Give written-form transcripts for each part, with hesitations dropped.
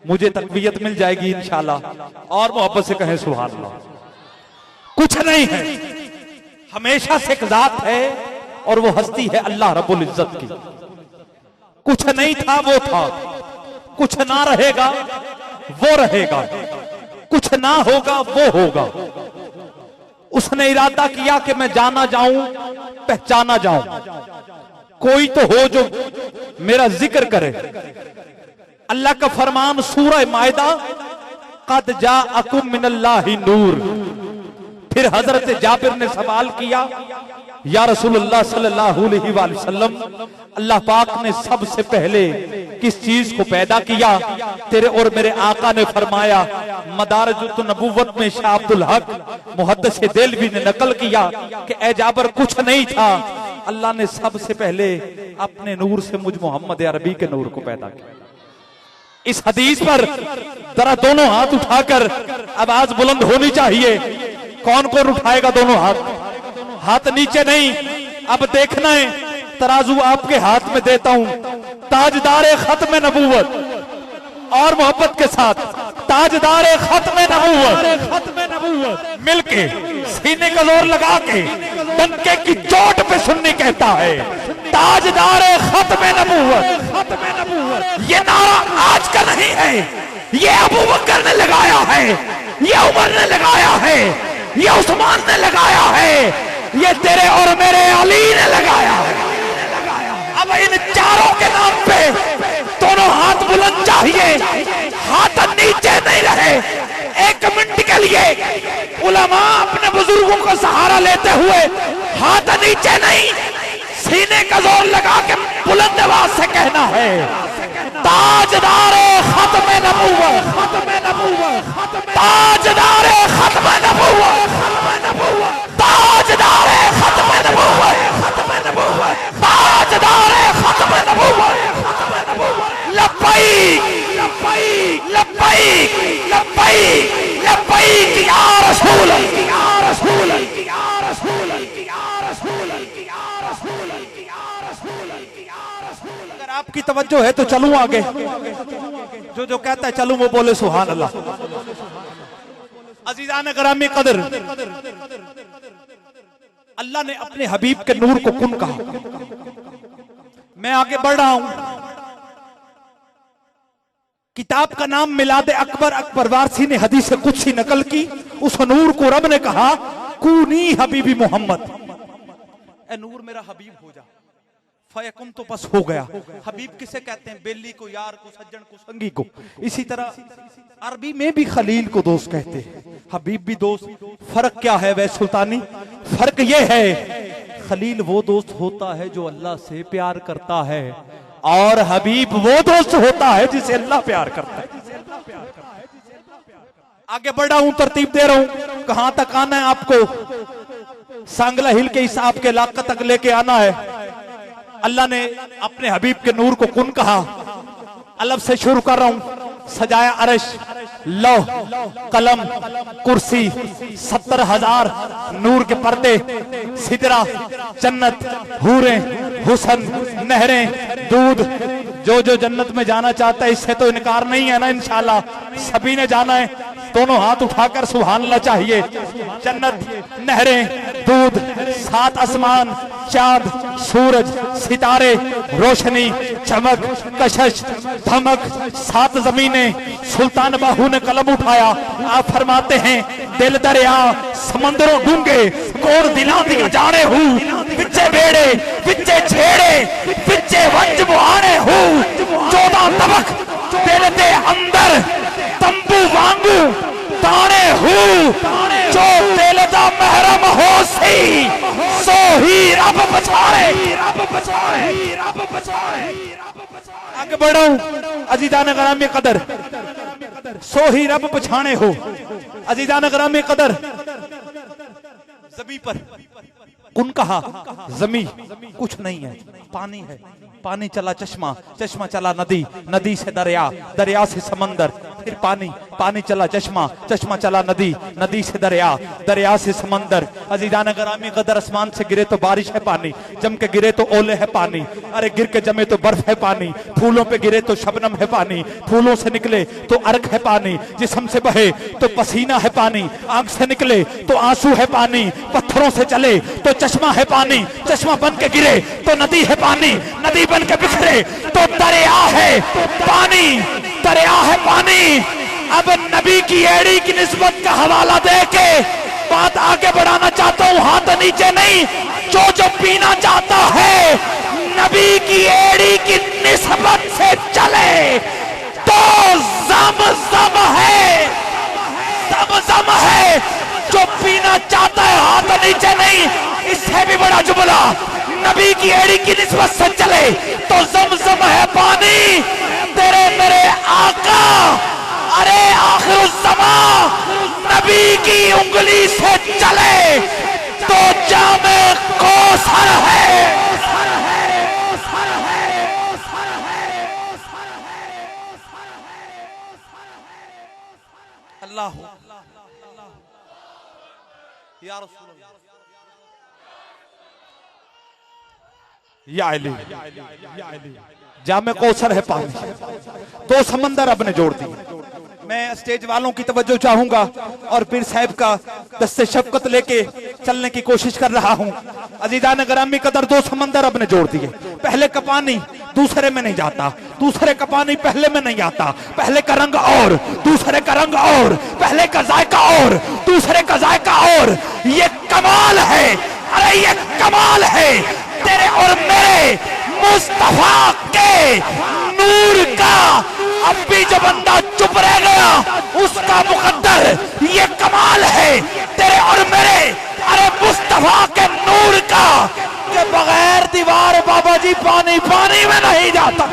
मुझे तकवीयत मिल जाएगी इंशाल्लाह। और मोहब्बत से कहें सुभान अल्लाह। कुछ नहीं है, हमेशा से एक जात है और वो हस्ती है अल्लाह रब्बुल इज्जत की। कुछ नहीं था वो था, कुछ ना रहेगा वो रहेगा, कुछ ना होगा वो होगा। उसने इरादा किया कि मैं जाना जाऊं, पहचाना जाऊं, कोई तो हो जो मेरा जिक्र करे। अल्लाह का फरमान सूरह मायदा, कद जाअकुम मिनल्लाहि नूर। फिर हजरत जाबिर ने सवाल किया, या रसूलुल्लाह सल्लल्लाहु अलैहि वसल्लम, अल्लाह पाक ने सबसे पहले किस चीज को पैदा किया? तेरे और मेरे आका ने फरमाया, मदारिजुत नबुव्वत में शाह अब्दुल हक मुहद्दिस देलवी ने नकल किया कि ए जाबिर कुछ नहीं था, अल्लाह ने सबसे पहले अपने नूर से मुझ मोहम्मद अरबी के नूर को पैदा किया। इस हदीस पर जरा दोनों हाथ उठाकर आवाज बुलंद होनी चाहिए। कौन कौन उठाएगा दोनों हाथ? हाथ नीचे नहीं। अब देखना है, तराजू आपके हाथ में देता हूं। ताजदारे खत्म नबूवत और मोहब्बत के साथ ताजदारे खत्म नबूवत मिलके सीने का जोर लगा के डंके की चोट पे सुन्नी कहता है, ताजदारे खत्म नबूवत। ये नारा आज का नहीं है, ये अबू बकर ने लगाया है, ये उमर ने लगाया है, ये उस्मान ने लगाया है, ये तेरे और मेरे अली ने लगाया है। अब इन चारों के नाम पे दोनों हाथ बुलंद चाहिए, हाथ नीचे नहीं रहे। एक मिनट के लिए उलमा अपने बुजुर्गों का सहारा लेते हुए हाथ नीचे नहीं, सीने का जोर लगा के बुलंद आवाज से कहना है, ताजदारे खत्म नबूवत, ताजदारे खत्म नबूवत, ताजदारे खत्म नबूवत, ताजदारे खत्म नबूवत। लब्बैक लब्बैक लब्बैक लब्बैक लब्बैक या रसूल अल्लाह, या रसूल अल्लाह, या रसूल अल्लाह, या रसूल अल्लाह, या रसूल अल्लाह, या रसूल अल्लाह, या रसूल अल्लाह। अगर आपकी तवज्जो है तो चलूं आगे। जो कहता है चलूं वो बोले सुभान अल्लाह। अजीजान गिरामी कदर, अल्लाह ने अपने हबीब के नूर को कुन कहा। मैं आगे बढ़ रहा हूं। किताब का नाम मिलादे अकबर, अकबर वारसी ने हदीस से कुछ ही नकल की। उस नूर को रब ने कहा, कूनी हबीबी मोहम्मद, ए नूर मेरा हबीब हो जा। फयकुम तो बस हो गया। हबीब किसे कहते हैं? बेली को, यार को, सज्जन को, संगी को। इसी तरह अरबी में भी खलील को दोस्त कहते हैं, हबीब भी दोस्त। फर्क क्या है वह सुल्तानी? फर्क यह है, खलील वो दोस्त होता है जो अल्लाह से प्यार करता है, और हबीब वो दोस्त होता है जिसे अल्लाह प्यार करता है। आगे बढ़ रहा हूं, तरतीब दे रहा हूं, कहां तक आना है आपको? सांगला हिल के हिसाब के इलाका तक लेके आना है। अल्लाह ने अपने हबीब के नूर को कुन कहा। अलफ से शुरू कर रहा हूं। सजाया अरश, लौह, कलम, कुर्सी, 70,000 नूर के पर्दे, सिदरा, जन्नत, हूरें, हुसन, नहरें, दूध। जो जन्नत में जाना चाहता है इससे तो इनकार नहीं है ना, इंशाल्लाह सभी ने जाना है। दोनों हाथ उठाकर सुभान अल्लाह चाहिए। जन्नत, नहरें, दूध, 7 आसमान, चांद, सूरज, सितारे, रोशनी, चमक, कशश, धमक, 7 जमीनें। सुल्तान बाहू ने कलम उठाया। आप फरमाते हैं, दिल दरिया समंदरों डूंगे, कौन दिला दिया जाने हूँ, पिछे बेड़े, पिछे छेड़े, पिछे वंज बुहाने हूँ, 14 तबक दिल दे अंदर तंबू वांगू ताने हूँ, जो दिल दा महरम हो सी, सो ही रब बचाए, रब बचाए, रब बचाए। आगे बढ़ो अजीजान गिरामी कदर, सो ही रब बचाने हो। अजीजान गिरामी कदर, जमी पर कुन कहा, जमी कुछ नहीं है, पानी है। पानी चला चश्मा, चश्मा चला नदी, नदी से दरिया, दरिया से समंदर, फिर पानी, पानी चला चश्मा, चश्मा चला नदी, नदी से दरिया, दरिया से समंदर। अजीजान ग्रामी कदर आसमान से गिरे तो बारिश है पानी, जम के गिरे तो ओले है पानी, अरे गिर के जमे तो बर्फ है पानी, फूलों पे गिरे तो शबनम है पानी, फूलों से निकले तो अर्क है पानी, जिस्म से बहे तो पसीना है पानी, आंख से निकले तो आंसू है पानी, पत्थरों से चले तो चश्मा है पानी, चश्मा बन के गिरे तो नदी है पानी, नदी बन के बिखरे तो दरिया है पानी, दरिया है पानी। अब नबी की एड़ी की निस्बत का हवाला दे के बात आगे बढ़ाना चाहता हूं, हाथ नीचे नहीं। जो पीना चाहता है नबी की एड़ी की निस्बत से चले तो ज़म-ज़म है, ज़म-ज़म है। जो पीना चाहता है हाथ नीचे नहीं। इससे भी बड़ा जुमला, नबी की एड़ी की निस्बत से चले तो ज़म-ज़म है पानी। तेरे मेरे आका अरे आखिरुज़्ज़मा नबी की उंगली से चले तो जामे कौसर है। अल्लाह या रसूल या अली, जामे कौसर है पानी। दो समंदर अब ने जोड़ दी। मैं स्टेज वालों की तवज्जो चाहूंगा और पीर साहब का दस्ते शफकत लेके चलने की कोशिश कर रहा हूं। अजीजान ग्रामी कदर दो समंदर अब ने जोड़ दिए। पहले का पानी दूसरे में नहीं जाता, दूसरे का पानी पहले में नहीं आता। पहले का रंग और दूसरे का रंग और, पहले का जायका और दूसरे का जायका और। ये कमाल है, अरे ये कमाल है तेरे और मेरे मुस्तफा के नूर का। अब भी जो बंदा चुप रह गया उसका मुकद्दर। ये कमाल है तेरे और मेरे अरे मुस्तफा के नूर का के बगैर दीवार बाबा जी पानी पानी में नहीं जाता।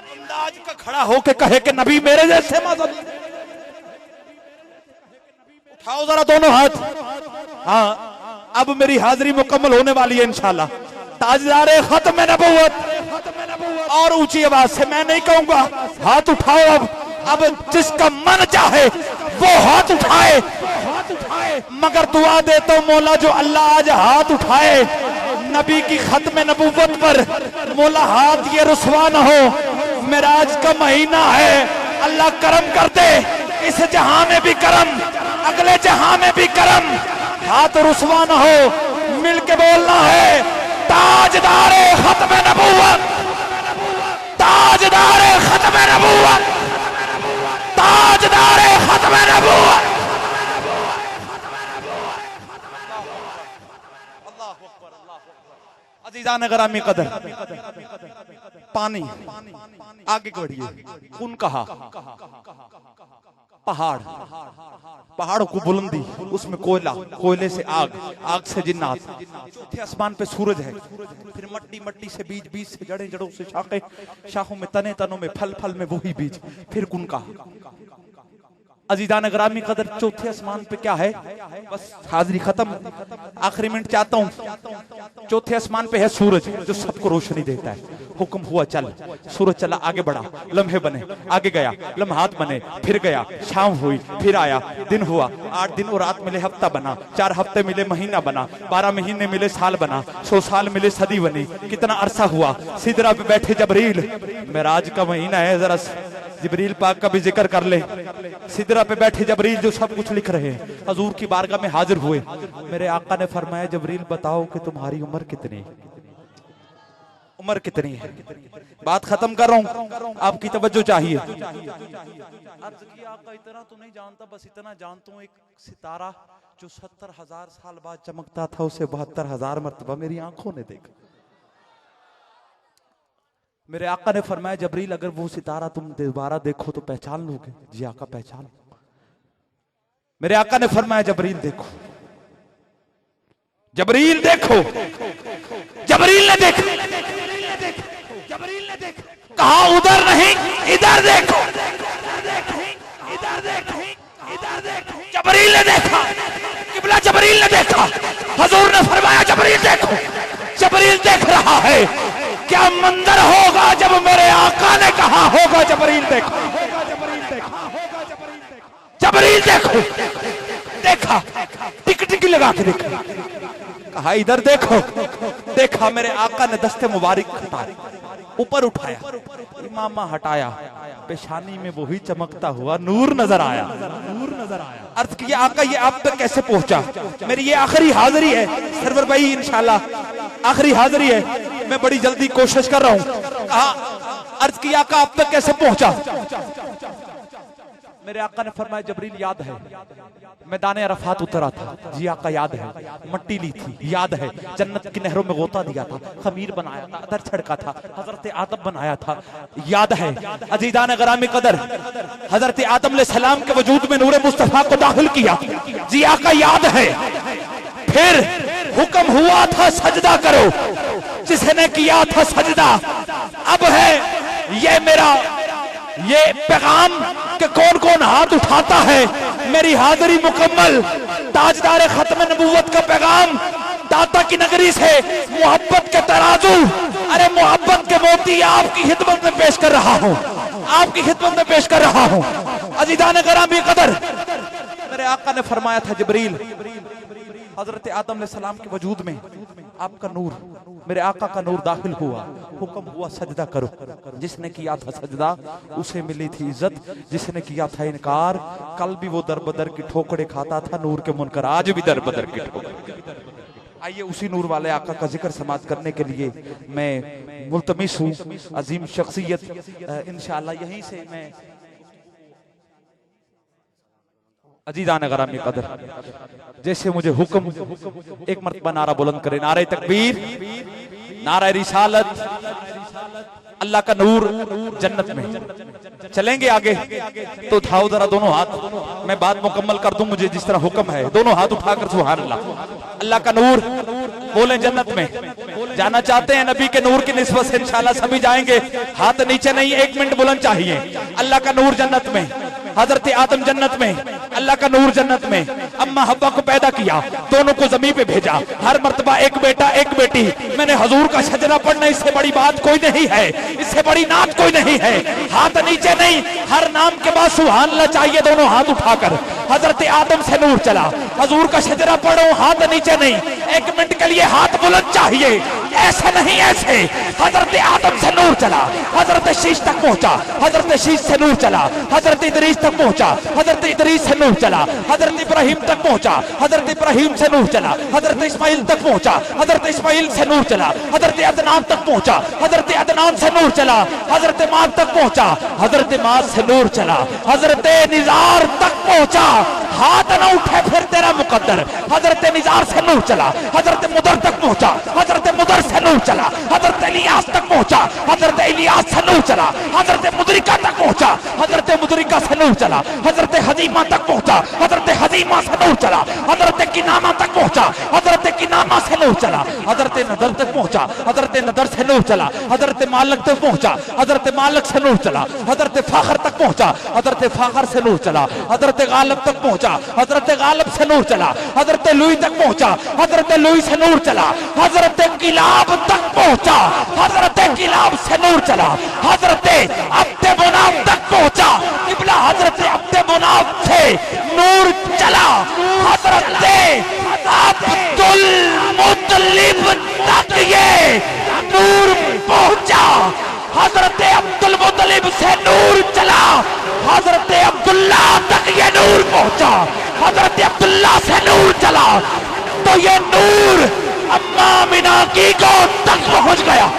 अंदाज का खड़ा होके कहे कि नबी मेरे जैसे मदद। उठाओ जरा दोनों हाथ। हाँ, अब मेरी हाजिरी मुकम्मल होने वाली है इंशाल्लाह। ताजदार खत्म नबूवत और ऊंची आवाज से मैं नहीं कहूंगा हाथ उठाओ। अब जिसका मन चाहे वो हाथ उठाए, मगर दुआ देता हूं मौला जो अल्लाह आज हाथ उठाए नबी की खत्म नबूवत पर, मौला हाथ ये रुसवा न हो। मेराज का महीना है, अल्लाह करम कर दे। इस जहां में भी करम, अगले जहां में भी करम। हाथ रुसवा न हो, मिल के बोलना है ताजदारे खत्म नबूवत, ताजदारे खत्म नबूवत, ताजदारे खत्म नबूवत। अजीजान ग्रामी कदर, पानी आगे बढ़िए। कौन कहा? पहाड़, पहाड़ों को बुलंदी, उसमें कोयला, कोयले से आग, आग से जिन्नात। चौथे आसमान पे सूरज है, फिर मट्टी, मट्टी से बीज, बीज से जड़ें, जड़ों से शाखें, शाखों में तने, तनों में फल, फल में वही बीज। फिर कौन कहा? अजीजान ग्रामी कदर, चौथे आसमान पे क्या है? बस हाजिरी खत्म, आखिरी मिनट चाहता हूं। चौथे आसमान पे है सूरज जो सबको रोशनी देता है। हुक्म हुआ चल, सूरज चला, आगे बढ़ा, लम्हे बने, आगे गया, लम्हात बने, फिर गया, शाम हुई, फिर आया, दिन हुआ, 8 दिन और रात मिले हफ्ता बना, 4 हफ्ते मिले महीना बना, 12 महीने मिले साल बना, 100 साल मिले सदी बनी। कितना अरसा हुआ, सिदरा पे बैठे जबरील। मेराज का महीना है, जरा जिब्रील पाक का भी जिक्र कर ले। सिदरा पे बैठे जबरील जो सब कुछ लिख रहे हैं, हजूर की बारगाह में हाजिर हुए। मेरे आका ने फरमाया जबरील बताओ कि तुम्हारी उम्र कितनी, उम्र कितनी है? बात खत्म कर रहा हूं, आपकी तवज्जो चाहिए। अर्ज की आका इतना तो नहीं जानता, बस इतना जानता हूं एक सितारा जो 70,000 साल बाद चमकता था उसे 72,000 मर्तबा मेरी आंखों ने देखा। मेरे आका ने फरमाया जबरील अगर वो सितारा तुम दोबारा देखो तो पहचान लोगे? जी आका पहचान। मेरे आका ने फरमाया जबरील देखो, जबरील देखो। जबरील ने देखा, जबरील ने देखा, कहा उधर नहीं इधर देखो, इधर देखो, इधर देखो। जबरील ने देखा, किबला जबरील ने देखा। हजूर ने फरमाया जबरील देखो। जबरील देख रहा है। क्या मंजर होगा जब मेरे आका ने कहाँ होगा जबरील देखो, जबरील देखो, देखा टिक टिक लगा के देखा, कहा इधर देखो, देखा मेरे आका ने दस्ते मुबारक हटाए, ऊपर उठाया, इमामा हटाया, पेशानी में वही चमकता हुआ नूर नजर आया, नूर नजर आया। अर्थ किया आका ये आप तक कैसे पहुंचा? मेरी ये आखिरी हाजिरी है सरवर भाई, इंशाल्लाह आखिरी हाजिरी है, मैं बड़ी जल्दी कोशिश कर रहा हूं। कहा अर्ज किया आका आप तक कैसे पहुंचा? मेरे आका ने फरमाया जबरील याद है मैदान अरफात उतरा था। जी आका याद है, मट्टी ली थी, याद है जन्नत की नहरों में गोता दिया था, खमीर बनाया था, अदर छिड़का था, हजरत आदम बनाया था, याद है अजीजान गरामी कदर हजरत आदम अलैहिस्सलाम के वजूद में नूर मुस्तफा को दाखिल किया। जी आका याद है, फिर हुक्म हुआ था सजदा करो, जिसने किया था सजदा। अब है ये मेरा ये पैगाम कि कौन कौन हाथ उठाता है, मेरी हाजिरी मुकम्मल, ताजदार खत्म नबूवत का पैगाम दाता की नगरी से मोहब्बत के तराजू, अरे मोहब्बत के मोती आपकी खिदमत में पेश कर रहा हूं, आपकी खिदमत में पेश कर रहा हूं। अजीजान गरामी कदर मेरे आका ने फरमाया था जबरील हजरत आदम अलैहिस्सलाम के वजूद में आपका नूर, मेरे आका का नूर दाखिल हुआ, हुक्म हुआ सजदा करो। जिसने किया था सजदा उसे मिली थी इज्जत, जिसने किया था इनकार कल भी वो दर बदर की ठोकरे खाता था, नूर के मुनकर आज भी दर बदर की ठोकरे। आइए उसी नूर वाले आका का जिक्र समाप्त करने के लिए मैं मुल्तमिस हूँ, अजीम शख्सियत इंशाअल्लाह यहीं से मैं अजीजान गरामी कदर जैसे मुझे हुक्म, एक मर्तबा नारा बुलंद करे, नारे तकबीर, नारा रिसालत, अल्लाह का नूर जन्नत में। चलेंगे आगे तो उठाओ जरा दोनों हाथ, मैं बात मुकम्मल कर दूं, मुझे जिस तरह हुक्म है दोनों हाथ उठाकर सुभान अल्लाह। अल्लाह का नूर बोले जन्नत में, जाना चाहते हैं नबी के नूर की निस्बत से इंशाल्लाह सभी जाएंगे, हाथ नीचे नहीं, 1 मिनट बुलंद चाहिए। अल्लाह का नूर जन्नत में, हजरत आदम जन्नत में, अल्लाह का नूर जन्नत में, अम्मा हब्बा को पैदा किया, दोनों को जमीन पे भेजा, हर मर्तबा एक बेटा एक बेटी। मैंने हजूर का शजरा पढ़ना, इससे बड़ी बात कोई नहीं है, इससे बड़ी नात कोई नहीं है। हाथ नीचे नहीं, हर नाम के बाद सुभान अल्लाह चाहिए, दोनों हाथ उठाकर। हजरत आदम से नूर चला, हजूर का शजरा पढ़ो, हाथ नीचे नहीं, 1 मिनट के लिए हाथ बुलंद चाहिए, ऐसे नहीं ऐसे। हजरत आदम से नूर चला, हजरत शीश तक पहुंचा, हजरत शीश से नूर चला, हजरत इदरीस तक पहुंचा, हजरत इदरीस से नूर चला, हजरत इब्राहिम तक पहुंचा, हजरत इब्राहिम से नूर चला, हजरत इस्माइल तक पहुंचा, हजरत इस्माइल से नूर चला, हजरत अदनान तक पहुंचा, हजरत अदनान से नूर चला, हजरत माद तक पहुंचा, हजरत माद से नूर चला, हजरत निजार तक पहुंचा। हाथ न उठे फिर तेरा मुकद्दर। हजरत निजार से नूर चला, हजरत मुदर तक पहुंचा, हजरत मुदर से नूर चला, हजरत इलियास तक पहुंचा, हजरत इलियास से नूर चला, हजरत मुदरिका तक पहुंचा, हजरत मुदरिका से नूर चला, हजरत हजीमा तक पहुंचा, हजरत हजीमा से नूर चला, हजरत किनामा तक पहुंचा, हजरत किनामा से नूर चला, हजरत नदर तक पहुंचा, हजरत नदर से नूर चला, हजरत मालक तक पहुंचा, हजरत मालक से नूर चला, हजरत फाखर तक पहुंचा, हजरत फाखर से नूर चला, हजरत गालिब तक पहुंचा, हजरत गालिब से नूर चला, हजरत लुई तक पहुंचा, हजरत लुई से नूर चला, हजरत किलाब तक पहुंचा, हजरत किलाब से नूर चला, हजरत अब्दे मुनाफ तक पहुंचा, इब्ला हजरत अब्दे मुनाफ से नूर चला, हजरत अब्दुल मुत्तलिब तक ये नूर पहुंचा, हजरत अब्दुल मुत्तलिब से नूर चला, हजरत अब्दुल्ला तक ये नूर पहुंचा, हजरत अब्दुल्ला से नूर चला, तो ये नूर अम्मा मिना की गोद तक पहुंच गया।